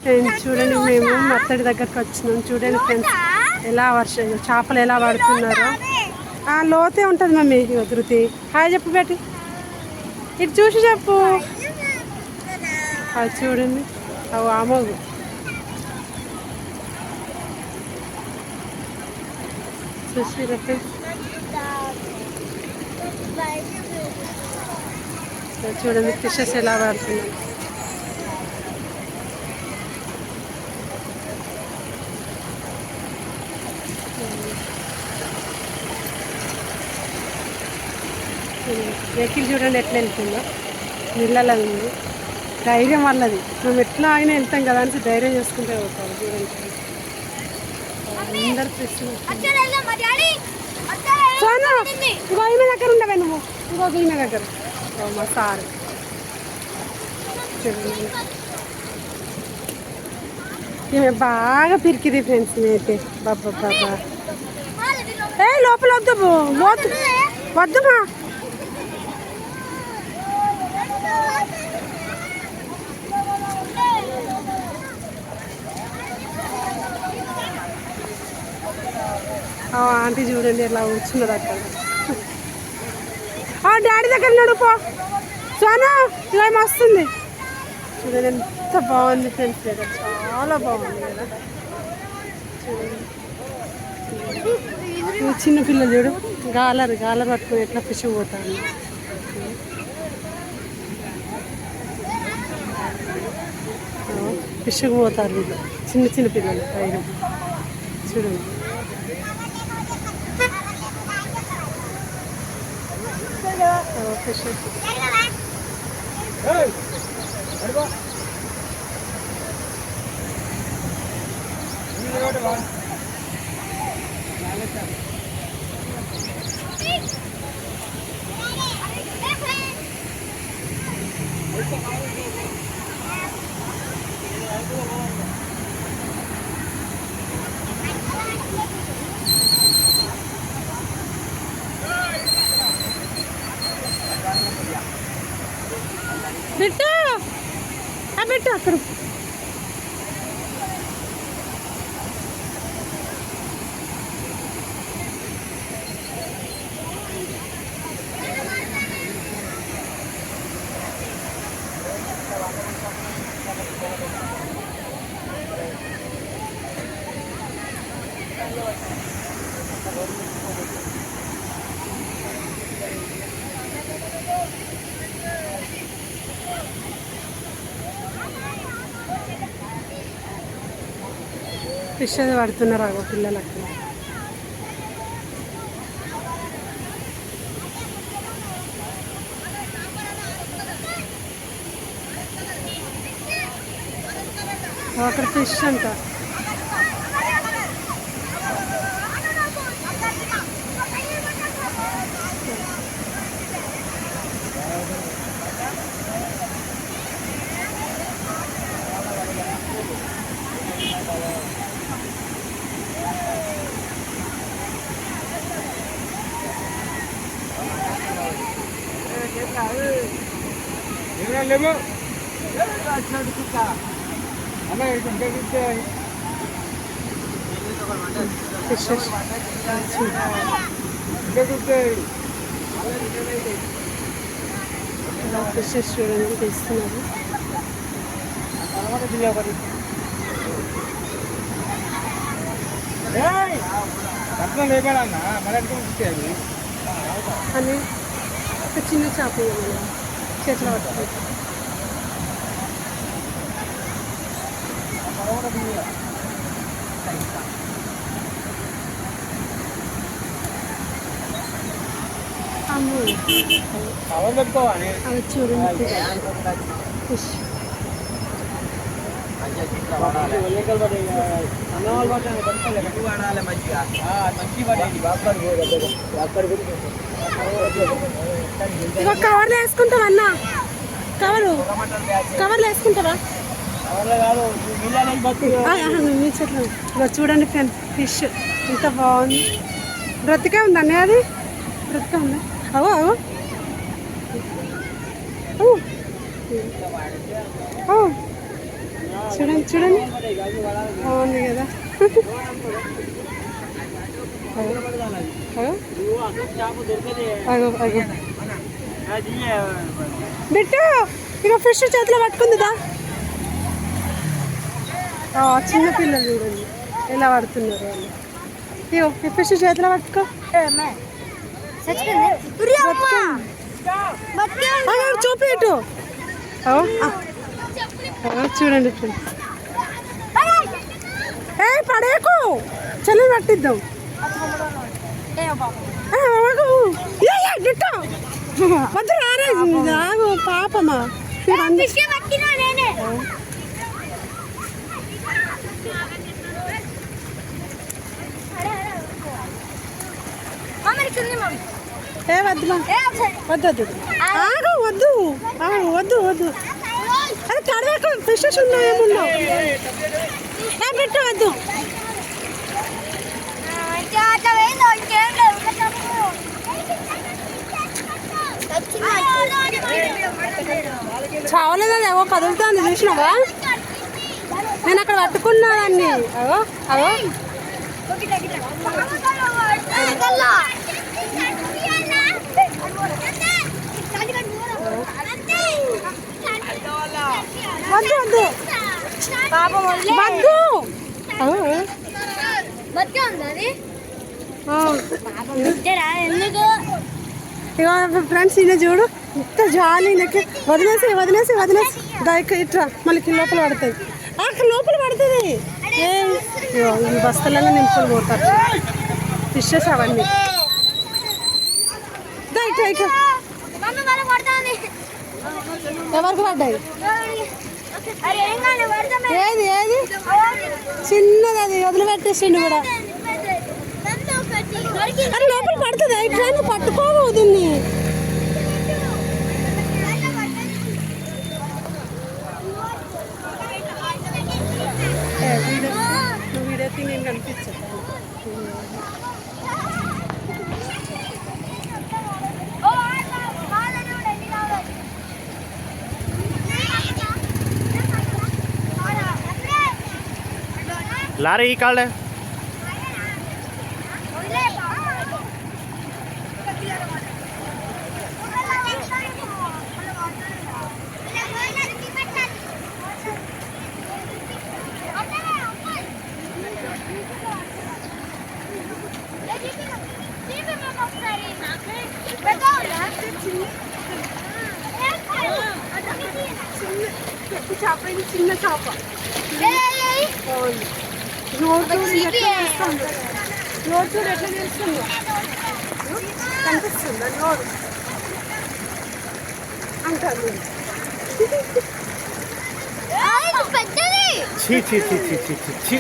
Friends చూడండి, మేము మత్తడి దగ్గరకు వచ్చినాం. చూడండి ఫ్రెండ్స్, ఎలా వర్షం చేపలు ఎలా పడుతున్నారో. లోతే ఉంటుంది మమ్మీ. ధృతి హాయ్ చెప్పు బేటి, ఇటు చూసి చెప్పు. అది చూడండి, అవు ఆమోగు. చూసి చూడండి ఫిషెస్ ఎలా పడుతున్నాయి. వెహికల్ చూడండి ఎట్లా వెళ్తుందో, నీళ్ళలో ఉంది. ధైర్యం వల్లది, మేము ఎట్లా అయినా వెళ్తాం కదా అని ధైర్యం చేసుకుంటే పోతారు. చూడండి అందరు ఇంకో ఈమె దగ్గర ఉండవే నువ్వు, ఇంకొక ఈమె దగ్గర మా సార్. చూడండి ఈమె బాగా పిరికిది ఫ్రెండ్స్. మేమైతే బాబా బాబా లోపల వద్దు వద్దుమా. ఆంటీ చూడండి ఎలా కూర్చున్నారు అక్కడ. డాడీ దగ్గర నడుపో సోనా, ఇవేం వస్తుంది. చూడండి ఎంత బాగుంది ఫ్రెండ్స్, కదా చాలా బాగుంది కదా. చూడండి చిన్న పిల్లలు చూడు, గాలరు పట్టుకొని ఎట్లా ఫిష్ పోతారు. ఫిష్ పోతారు చిన్న పిల్లలు పైన. చూడండి ఫిష్. పెట్టు అక్కడ. ఫిష్ అది పడుతున్నారు పిల్లలు అక్కడ. అక్కడ ఫిష్ అంట. ఫిషెస్ చూడండి తీస్తున్నారు. అని ఒక చిన్న చేప చేతిలో పట్టుకుంటాం. అవి చూడండి ఫిష్. ఇక కవర్లో వేసుకుంటావా అన్న? కవర్లో వేసుకుంటావా? చూడండి ఫ్రెండ్, ఫిష్ ఎంత బాగుంది. బ్రతికే ఉందన్న, అది బ్రతికే ఉందా? అవో చూడండి చూడండి, బాగుంది కదా. బిట్టు ఇక ఫిష్ చేతిలో పట్టుకుందిదా. చిన్న పిల్లలు చూడండి ఎలా పడుతున్నారు వాళ్ళు. ఇగో ఈ ఫిష్ చేతిలో పట్టుకో. చూపి ఇటు. చూడండి చూడండి. ఏ పడేకు, చెల్లి పట్టిద్దాం. వద్దు రాగు పాపమా. ఏ వద్దుమా, వద్దు వద్దు ఆగు, వద్దు వద్దు వద్దు. అది తడవేకు, ఫిషెస్ ఉన్నావు ఏమున్నావు. పెట్టు వద్దు. చావలేదా, ఏవో కదులుతుంది చూసినావా. నేను అక్కడ పట్టుకున్నా దాన్ని. అవో అవో వద్దు వద్దు వద్దు. ఫ్రెండ్స్ ఈయన చూడు, ఇంత జాలి నాకు. వదిలేసి వదిలేసి వదిలేసి దాకా ఇట్లా మళ్ళీ లోపల పడుతుంది. అక్కడ లోపల పడుతుంది. ఈ బస్తలలో నింపులు పోతారు ఫిషెస్ అవన్నీ. ఇట్లా ఇట్లా ఎవరికి పడ్డాయి? ఏది ఏది చిన్నది, అది వదిలిపెట్టేసిండు కూడా. అది లోపల పడుతుంది. ఇట్లా పట్టుకోవు దీన్ని. వీడియో నేను కనిపించాను. लारे ही काल है చేప, ఇది చిన్న చేప. నోట్ చూడు ఎట్లా చేస్తుంది. నోట్ చూడు ఎట్లా చేస్తుంది. కనిపిస్తుందా నోరు అంటారు. ఛీ ఛీ ఛీ ఛీ ఛీ ఛీ